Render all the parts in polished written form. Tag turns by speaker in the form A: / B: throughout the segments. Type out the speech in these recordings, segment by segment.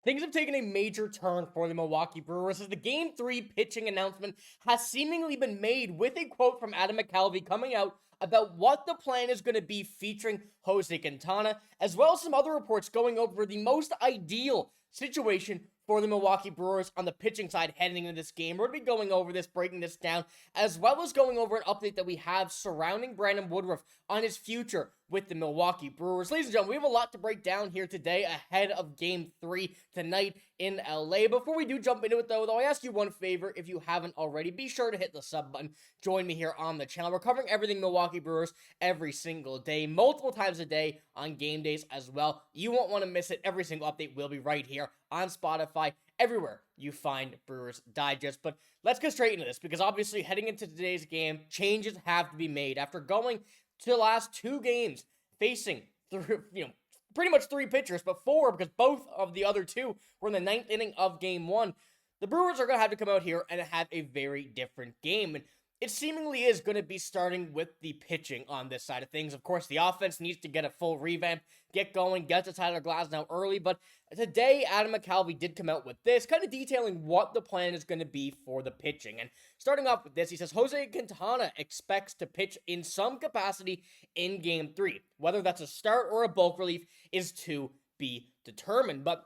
A: Things have taken a major turn for the Milwaukee Brewers as the Game 3 pitching announcement has seemingly been made with a quote from Adam McCalvy coming out about what the plan is going to be featuring Jose Quintana, as well as some other reports going over the most ideal situation for the Milwaukee Brewers on the pitching side heading into this game. We're going to be going over this, breaking this down, as well as going over an update that we have surrounding Brandon Woodruff on his future with the Milwaukee Brewers. Ladies and gentlemen, we have a lot to break down here today ahead of Game 3 tonight in LA. Before we do jump into it, though, I ask you one favor. If you haven't already, be sure to hit the sub button. Join me here on the channel. We're covering everything Milwaukee Brewers every single day, multiple times a day on game days as well. You won't want to miss it. Every single update will be right here on Spotify, everywhere you find Brewers Digest. But let's get straight into this, because obviously heading into today's game, changes have to be made. After going to the last two games facing pretty much three pitchers, but four, because both of the other two were in the ninth inning of Game 1, the Brewers are going to have to come out here and have a very different game. And it seemingly is going to be starting with the pitching on this side of things. Of course, the offense needs to get a full revamp, get going, get to Tyler Glasnow early, but today, Adam McCalvy did come out with this, kind of detailing what the plan is going to be for the pitching. And starting off with this, he says, Jose Quintana expects to pitch in some capacity in Game 3. Whether that's a start or a bulk relief is to be determined. But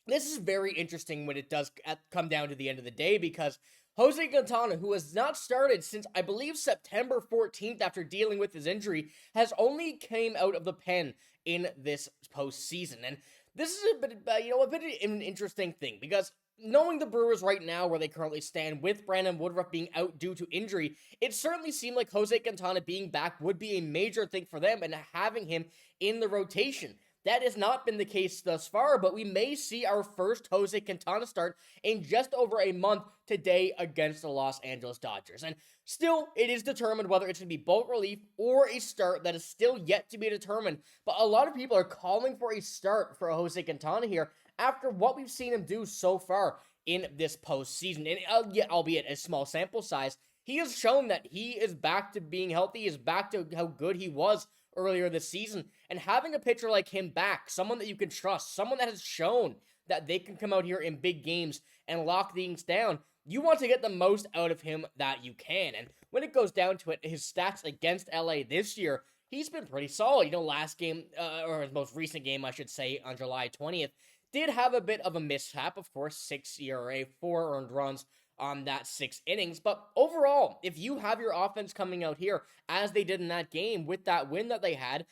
A: this is very interesting when it does come down to the end of the day, because Jose Quintana, who has not started since, I believe, September 14th after dealing with his injury, has only came out of the pen in this postseason. And this is a bit of an interesting thing, because knowing the Brewers right now where they currently stand with Brandon Woodruff being out due to injury, it certainly seemed like Jose Quintana being back would be a major thing for them and having him in the rotation. That has not been the case thus far, but we may see our first Jose Quintana start in just over a month today against the Los Angeles Dodgers. And still, it is determined whether it's going to be bulk relief or a start. That is still yet to be determined. But a lot of people are calling for a start for Jose Quintana here after what we've seen him do so far in this postseason. And albeit a small sample size, he has shown that he is back to being healthy, he is back to how good he was earlier this season. And having a pitcher like him back, someone that you can trust, someone that has shown that they can come out here in big games and lock things down, you want to get the most out of him that you can. And when it goes down to it, his stats against LA this year, he's been pretty solid. Last game, or his most recent game, I should say, on July 20th, did have a bit of a mishap, of course, 6 ERA, 4 earned runs on that 6 innings. But overall, if you have your offense coming out here as they did in that game with that win that they had,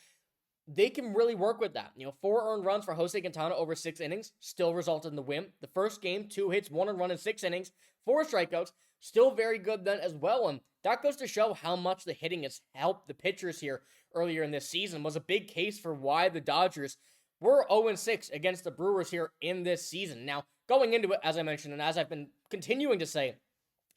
A: they can really work with that. 4 earned runs for Jose Quintana over 6 innings still resulted in the win. The first game, 2 hits, 1 earned run in 6 innings, 4 strikeouts, still very good then as well. And that goes to show how much the hitting has helped the pitchers here earlier in this season. Was a big case for why the Dodgers were 0-6 against the Brewers here in this season. Now, going into it, as I mentioned, and as I've been continuing to say,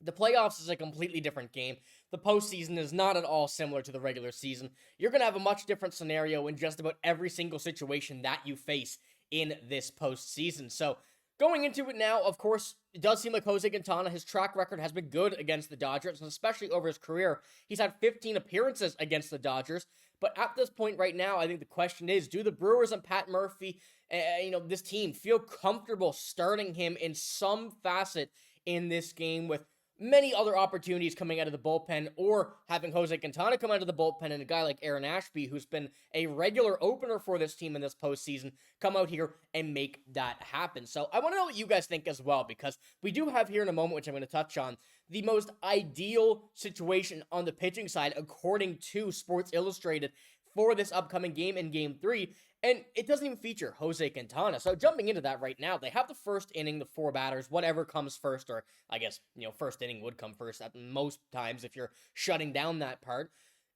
A: the playoffs is a completely different game. The postseason is not at all similar to the regular season. You're going to have a much different scenario in just about every single situation that you face in this postseason. So, going into it now, of course, it does seem like Jose Quintana, his track record has been good against the Dodgers, and especially over his career. He's had 15 appearances against the Dodgers, but at this point right now, I think the question is, do the Brewers and Pat Murphy, this team, feel comfortable starting him in some facet in this game with many other opportunities coming out of the bullpen, or having Jose Quintana come out of the bullpen and a guy like Aaron Ashby, who's been a regular opener for this team in this postseason, come out here and make that happen. So I want to know what you guys think as well, because we do have here in a moment, which I'm going to touch on, the most ideal situation on the pitching side, according to Sports Illustrated, for this upcoming game in Game 3, and it doesn't even feature Jose Quintana. So jumping into that right now, they have the first inning, the 4 batters, whatever comes first, or I guess, first inning would come first at most times if you're shutting down that part.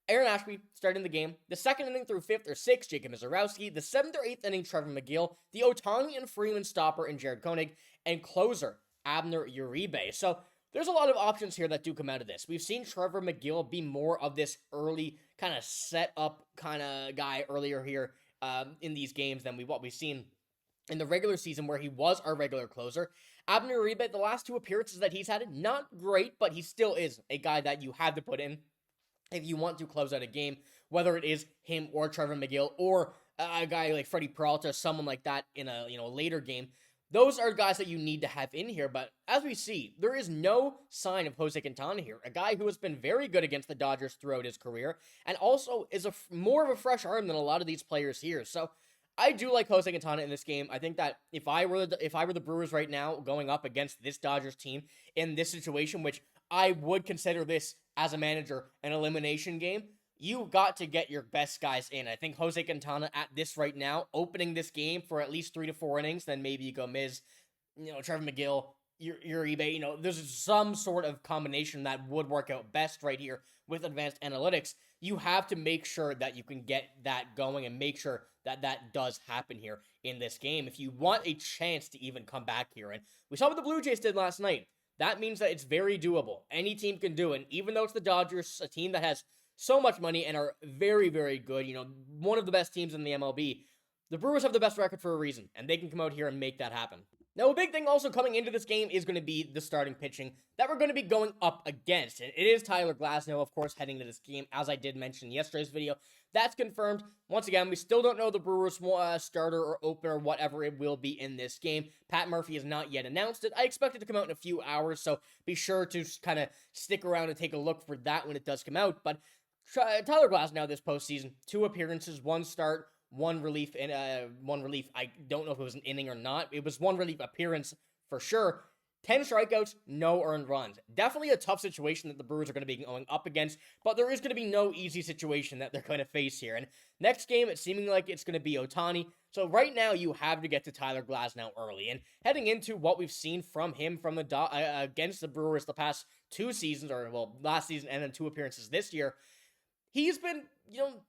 A: Aaron Ashby starting the game. The second inning through 5th or 6th, Jacob Misiorowski. The 7th or 8th inning, Trevor McGill. The Ohtani and Freeman stopper in Jared Koenig. And closer, Abner Uribe. So there's a lot of options here that do come out of this. We've seen Trevor McGill be more of this early kind of set up kind of guy earlier here in these games than what we've seen in the regular season, where he was our regular closer. Abner Uribe, the last 2 appearances that he's had, not great, but he still is a guy that you have to put in if you want to close out a game, whether it is him or Trevor McGill or a guy like Freddy Peralta, someone like that in a later game. those are guys that you need to have in here. But as we see, there is no sign of Jose Quintana here, a guy who has been very good against the Dodgers throughout his career, and also is more of a fresh arm than a lot of these players here. So I do like Jose Quintana in this game. I think that if I were the Brewers right now going up against this Dodgers team in this situation, which I would consider this as a manager an elimination game, you got to get your best guys in. I think Jose Quintana at this right now, opening this game for at least 3 to 4 innings, then maybe you go Miz, Trevor McGill, your eBay, there's some sort of combination that would work out best right here with advanced analytics. You have to make sure that you can get that going and make sure that that does happen here in this game if you want a chance to even come back here. And we saw what the Blue Jays did last night. That means that it's very doable. Any team can do it. And even though it's the Dodgers, a team that has so much money and are very, very good, one of the best teams in the MLB, the Brewers have the best record for a reason, and they can come out here and make that happen. Now, a big thing also coming into this game is going to be the starting pitching that we're going to be going up against. And it is Tyler Glasnow, of course, heading to this game, as I did mention in yesterday's video. That's confirmed. Once again, we still don't know the Brewers' starter or opener, whatever it will be in this game. Pat Murphy has not yet announced it. I expect it to come out in a few hours, so be sure to kind of stick around and take a look for that when it does come out. But Tyler Glasnow this postseason, 2 appearances, 1 start, one relief. I don't know if it was an inning or not. It was 1 relief appearance for sure. 10 strikeouts, no earned runs. Definitely a tough situation that the Brewers are going to be going up against, but there is going to be no easy situation that they're going to face here. And next game, it's seeming like it's going to be Ohtani. So right now, you have to get to Tyler Glasnow early. And heading into what we've seen from him from the against the Brewers the past 2 seasons, last season and then 2 appearances this year, he's been,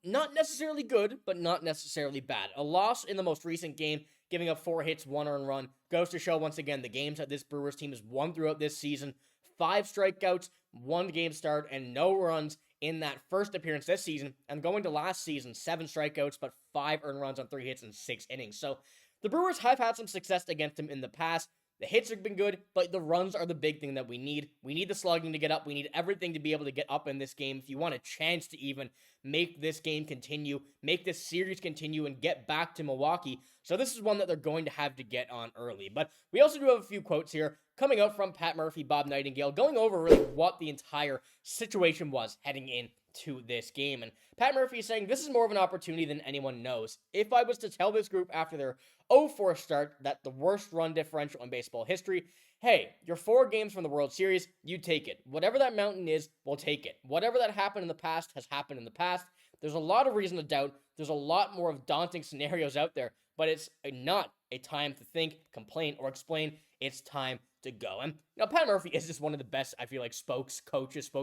A: not necessarily good, but not necessarily bad. A loss in the most recent game, giving up 4 hits, 1 earned run, goes to show once again the games that this Brewers team has won throughout this season. 5 strikeouts, 1 game start, and no runs in that first appearance this season. And going to last season, 7 strikeouts, but 5 earned runs on 3 hits and 6 innings. So the Brewers have had some success against him in the past. The hits have been good, but the runs are the big thing that we need. We need the slugging to get up. We need everything to be able to get up in this game if you want a chance to even make this game continue, make this series continue, and get back to Milwaukee. So this is one that they're going to have to get on early. But we also do have a few quotes here coming out from Pat Murphy, Bob Nightingale, going over really what the entire situation was heading into this game. And Pat Murphy is saying, this is more of an opportunity than anyone knows. If I was to tell this group after their 0-4 start that the worst run differential in baseball history, hey, you're 4 games from the World Series, you take it. Whatever that mountain is, we'll take it. Whatever that happened in the past has happened in the past. There's a lot of reason to doubt. There's a lot more of daunting scenarios out there, but it's not a time to think, complain, or explain. It's time to go. And Pat Murphy is just one of the best, I feel like, spokes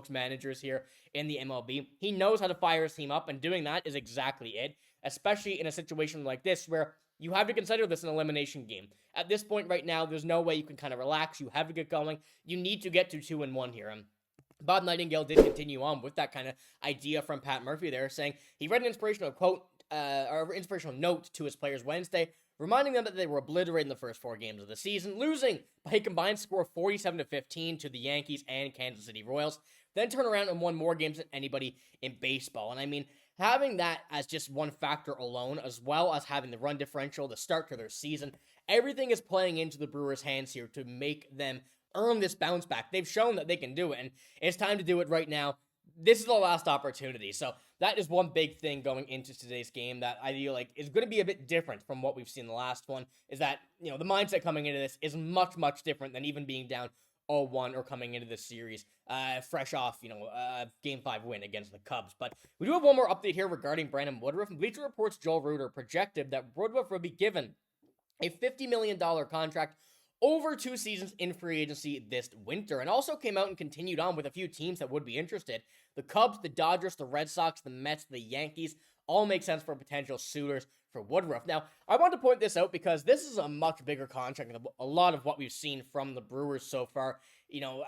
A: managers here in the MLB. He knows how to fire his team up, and doing that is exactly it, especially in a situation like this where you have to consider this an elimination game. At this point right now, there's no way you can kind of relax. You have to get going. You need to get to 2-1 here. And Bob Nightingale did continue on with that kind of idea from Pat Murphy there, saying he read an inspirational quote, or inspirational note to his players Wednesday, reminding them that they were obliterated in the first 4 games of the season, losing by a combined score of 47-15 to the Yankees and Kansas City Royals, then turn around and won more games than anybody in baseball. And I mean, having that as just one factor alone, as well as having the run differential, the start to their season, everything is playing into the Brewers' hands here to make them earn this bounce back. They've shown that they can do it, and it's time to do it right now. This is the last opportunity. So that is one big thing going into today's game that I feel like is going to be a bit different from what we've seen in the last one, is that, the mindset coming into this is much, much different than even being down 0-1 or coming into this series fresh off, Game 5 win against the Cubs. But we do have one more update here regarding Brandon Woodruff. Bleacher Report's Joel Reuter projected that Woodruff will be given a $50 million contract over 2 seasons in free agency this winter, and also came out and continued on with a few teams that would be interested. The Cubs, the Dodgers, the Red Sox, the Mets, the Yankees, all make sense for potential suitors for Woodruff. Now, I want to point this out because this is a much bigger contract than a lot of what we've seen from the Brewers so far,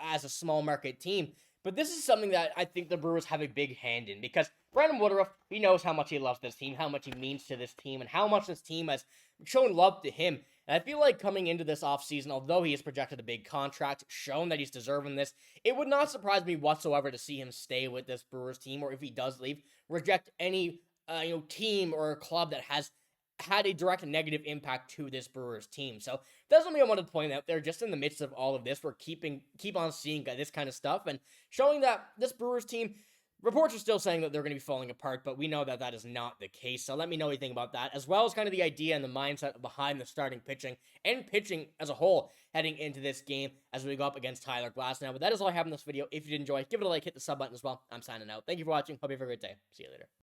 A: as a small market team. But this is something that I think the Brewers have a big hand in, because Brandon Woodruff, he knows how much he loves this team, how much he means to this team, and how much this team has shown love to him. And I feel like coming into this offseason, although he has projected a big contract, shown that he's deserving this, it would not surprise me whatsoever to see him stay with this Brewers team, or if he does leave, reject any team or club that has had a direct negative impact to this Brewers team. So that's something I wanted to point out there. Just in the midst of all of this, we're keep on seeing this kind of stuff and showing that this Brewers team, reports are still saying that they're going to be falling apart, but we know that that is not the case. So let me know what you think about that, as well as kind of the idea and the mindset behind the starting pitching and pitching as a whole heading into this game as we go up against Tyler Glasnow. But that is all I have in this video. If you did enjoy, give it a like, hit the sub button as well. I'm signing out. Thank you for watching. Hope you have a great day. See you later.